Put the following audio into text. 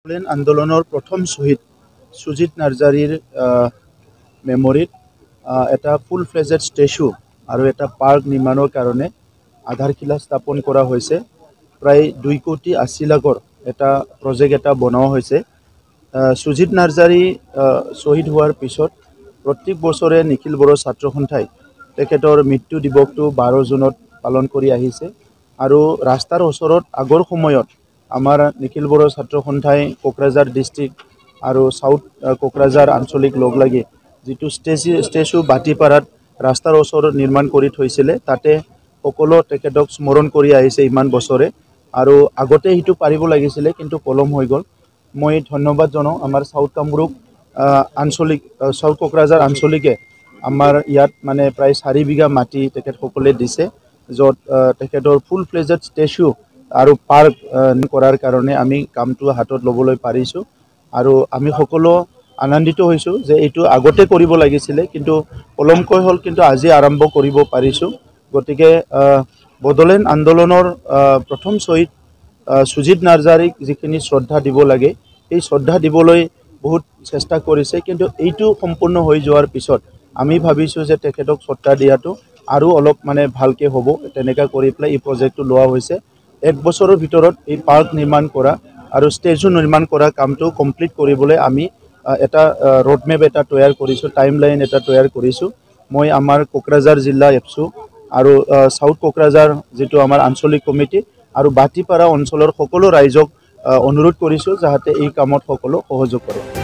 Plan আন্দোলনৰ প্ৰথম শহীদ সুজিত নাৰ্জাৰীৰ মেমৰিত এটা ফুল ফ্লেজেড ষ্টেচু আৰু এটা পাৰ্ক নিৰ্মাণৰ কাৰণে আধাৰশিলা স্থাপন কৰা হৈছে। প্ৰায় 2,80 লাখৰ এটা প্ৰজেক্ট এটা বনোৱা হৈছে। সুজিত নাৰ্জাৰী শ্বহীদ হোৱাৰ পিছত প্ৰত্যেক বছৰে নিখিল বড়ো ছাত্ৰ সন্থাই তেখেতৰ মৃত্যু দিৱসটো 12 জুনত পালন কৰি আহিছে। আৰু ৰাস্তাৰ ওচৰত আগৰ সময়ত আমাৰ নিখিল বড়ো ছাত্ৰ সন্থাই কোকৰাঝাৰ ডিষ্ট্ৰিক্ট আৰু সাউথ কোকৰাঝাৰ আঞ্চলিক লগ লাগি যিটো ষ্টেচু বাটিপাৰাত ৰাস্তাৰ ওচৰত নিৰ্মাণ কৰি থৈছিলে, তাতে সকলো তেখেতক স্মৰণ কৰি আহিছে ইমান বছৰে। আৰু আগতে সেইটো পাৰিব লাগিছিলে, কিন্তু পলম হৈ গ'ল। মই ধন্যবাদ জনাওঁ আমাৰ সাউথ কামৰূপ আঞ্চলিক সাউথ কোকৰাঝাৰ আঞ্চলিকে আমাৰ ইয়াত মানে প্ৰায় 4 বিঘা মাটি তেখেতসকলে দিছে, য'ত তেখেতৰ ফুল ফ্লেজেড ষ্টেচু আৰু পাৰ্ক কৰাৰ কাৰণে আমি কামটো হাতত ল'বলৈ পাৰিছোঁ। আৰু আমি সকলো আনন্দিত হৈছোঁ যে এইটো আগতে কৰিব লাগিছিলে, কিন্তু পলমকৈ হ'ল, কিন্তু আজি আৰম্ভ কৰিব পাৰিছোঁ। গতিকে বড়োলেণ্ড আন্দোলনৰ প্ৰথম শ্বহীদ সুজিত নাৰ্জাৰীক যিখিনি শ্ৰদ্ধা দিব লাগে, এই শ্ৰদ্ধা দিবলৈ বহুত চেষ্টা কৰিছে, কিন্তু এইটো সম্পূৰ্ণ হৈ যোৱাৰ পিছত আমি ভাবিছোঁ যে তেখেতক শ্ৰদ্ধা দিয়াটো আৰু অলপ মানে ভালকৈ হ'ব। তেনেকৈ কৰি পেলাই এই প্ৰজেক্টটো লোৱা হৈছে। 1 বছৰৰ ভিতৰত এই পাৰ্ক নিৰ্মাণ কৰা আৰু ষ্টেচু নিৰ্মাণ কৰা কামটো কমপ্লিট কৰিবলৈ আমি এটা ৰোডমেপ এটা তৈয়াৰ কৰিছোঁ, টাইম লাইন এটা তৈয়াৰ কৰিছোঁ। মই আমাৰ কোকৰাঝাৰ জিলা এপছু আৰু সাউথ কোকৰাঝাৰ যিটো আমাৰ আঞ্চলিক কমিটি আৰু বাটিপাৰা অঞ্চলৰ সকলো ৰাইজক অনুৰোধ কৰিছোঁ যাতে এই কামত সকলো সহযোগ কৰে।